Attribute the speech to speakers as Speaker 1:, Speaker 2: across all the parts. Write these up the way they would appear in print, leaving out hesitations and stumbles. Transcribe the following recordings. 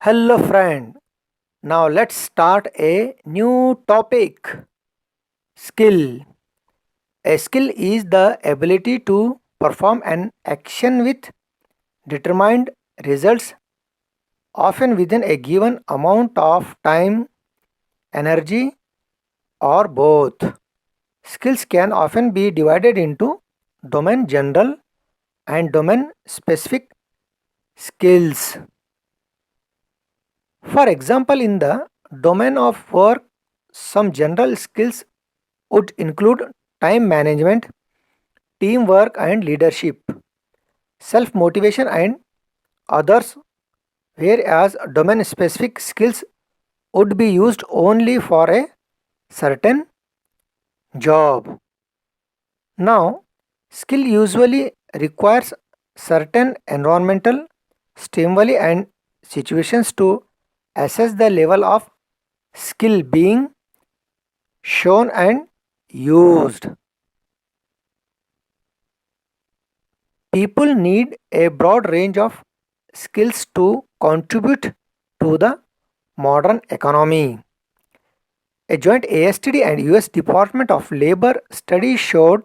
Speaker 1: Hello, friend. Now let's start a new topic. Skill. A skill is the ability to perform an action with determined results, often within a given amount of time, energy, or both. Skills can often be divided into domain general and domain specific skills. For example, in the domain of work, some general skills would include time management, teamwork and leadership, self motivation, and others, whereas domain specific skills would be used only for a certain job. Now, skill usually requires certain environmental stimuli and situations to assess the level of skill being shown and used. People need a broad range of skills to contribute to the modern economy. A joint ASTD and US Department of Labor study showed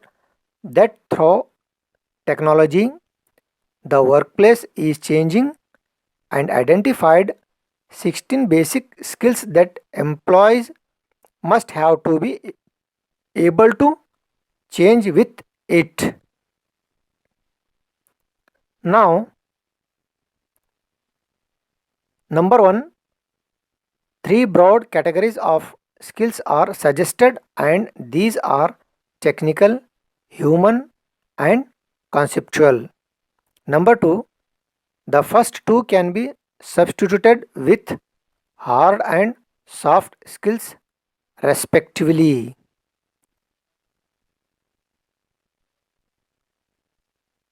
Speaker 1: that through technology, the workplace is changing and identified 16 basic skills that employees must have to be able to change with it. Now, number one, three broad categories of skills are suggested, and these are technical, human, and conceptual. Number two, the first two can be substituted with hard and soft skills, respectively.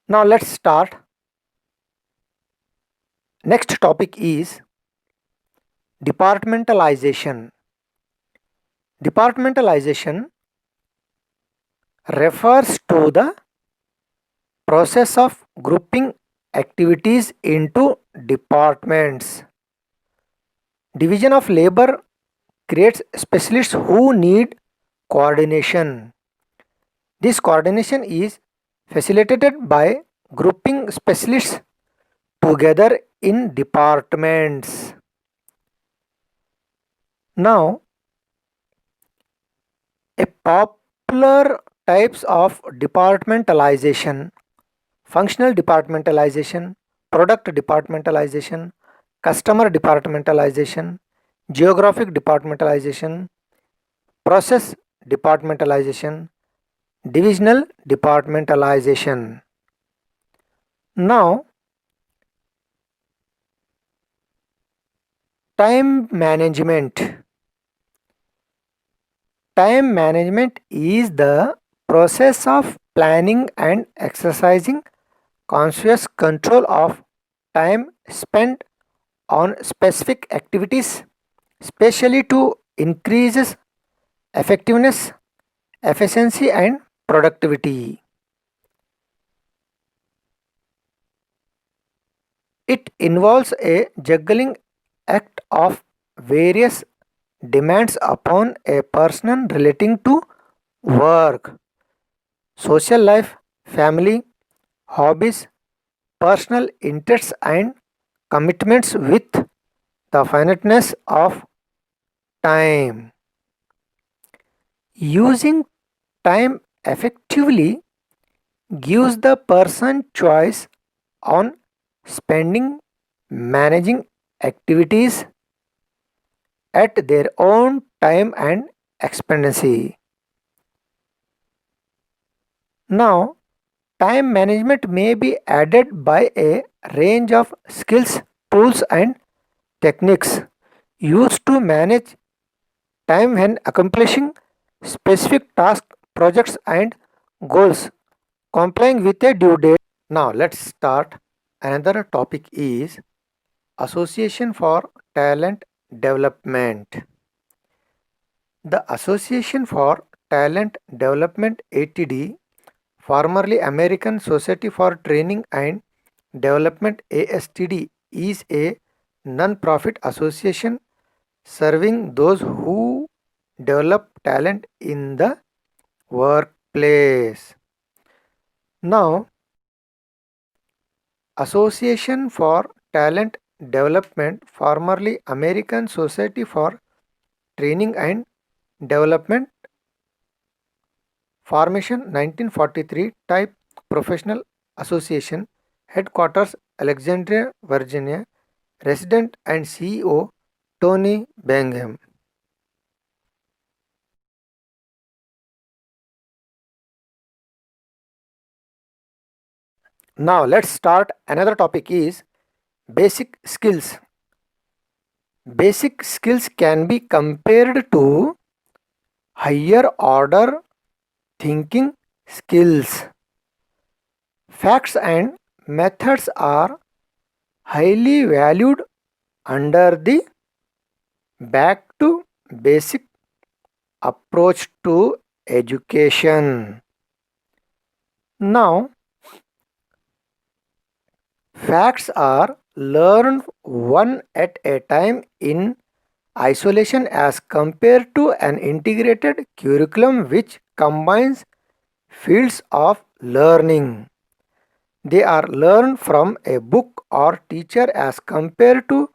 Speaker 1: Now, let's start. Next topic is departmentalization. Departmentalization refers to the process of grouping activities into departments. Division of labor creates specialists who need coordination. This coordination is facilitated by grouping specialists together in departments. Now, a popular types of departmentalization: functional departmentalization, product departmentalization, customer departmentalization, geographic departmentalization, process departmentalization, divisional departmentalization. Now, time management. Time management is the process of planning and exercising conscious control of time spent on specific activities, especially to increase effectiveness, efficiency, and productivity. It involves a juggling act of various demands upon a person relating to work, social life, family, hobbies, personal interests, and commitments with the finiteness of time. Using time effectively gives the person choice on spending, managing activities at their own time and expenditure. Now, time management may be added by a range of skills, tools, and techniques used to manage time when accomplishing specific tasks, projects, and goals, complying with a due date. Now, let's start. Another topic is Association for Talent Development. The Association for Talent Development ATD, formerly American Society for Training and Development ASTD, is a non-profit association serving those who develop talent in the workplace. Now, Association for Talent Development, formerly American Society for Training and Development, formation 1943, type professional association, headquarters Alexandria, Virginia, resident and CEO Tony Bingham. Now let's start. Another topic is basic skills. Basic skills can be compared to higher order thinking skills. Facts and methods are highly valued under the back to basic approach to education. Now, facts are learned one at a time in isolation as compared to an integrated curriculum which combines fields of learning. They are learned from a book or teacher as compared to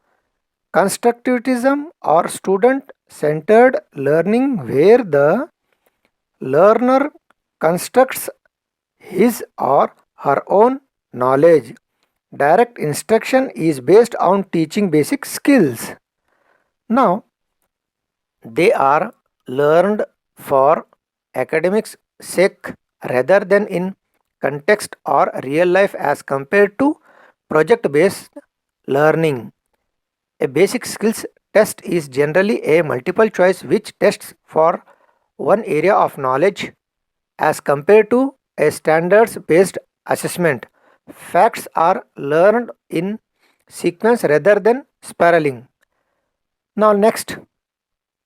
Speaker 1: constructivism or student centered learning where the learner constructs his or her own knowledge. Direct instruction is based on teaching basic skills. Now, they are learned for academics' sake rather than in context or real life as compared to project based learning. A basic skills test is generally a multiple choice which tests for one area of knowledge as compared to a standards based assessment. Facts are learned in sequence rather than spiraling. Now, next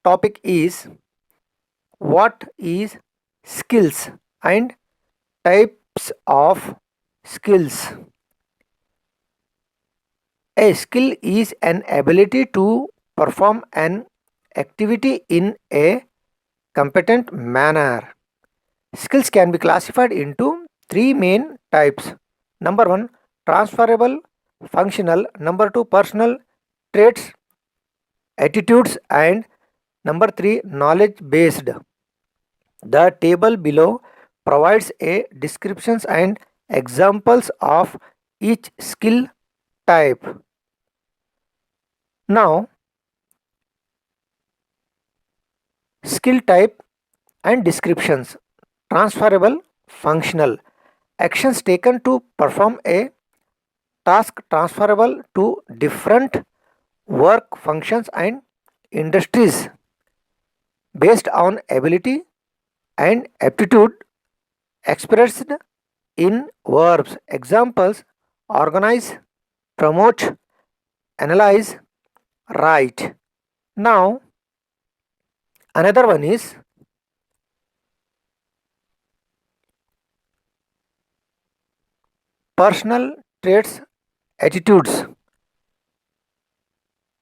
Speaker 1: topic is what is skills and types of skills. A skill is an ability to perform an activity in a competent manner. Skills can be classified into three main types. Number one, transferable, functional. Number two, personal traits, attitudes, and number three, knowledge based. The table below provides a descriptions and examples of each skill type. Now, skill type and descriptions. Transferable, functional. Actions taken to perform a task transferable to different work functions and industries based on ability and aptitude expressed in verbs. Examples: organize, promote, analyze, write. Now, another one is personal traits, attitudes.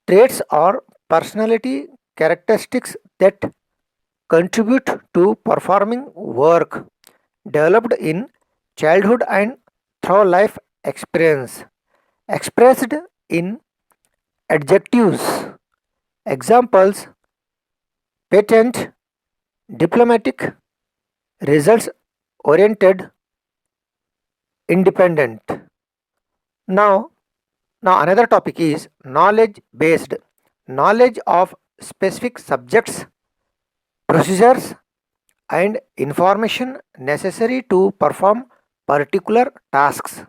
Speaker 1: Traits are personality characteristics that contribute to performing work developed in childhood and through life experience, expressed in adjectives. Examples: patent, diplomatic, results oriented, independent. Now, now another topic is knowledge based. Knowledge of specific subjects, procedures, and information necessary to perform particular tasks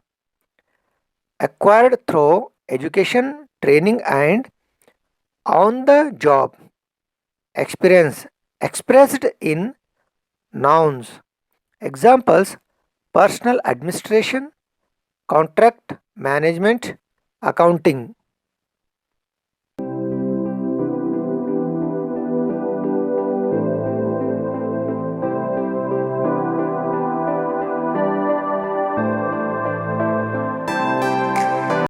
Speaker 1: acquired through education, training, and on the job experience expressed in nouns. Examples: personal administration, contract management, accounting.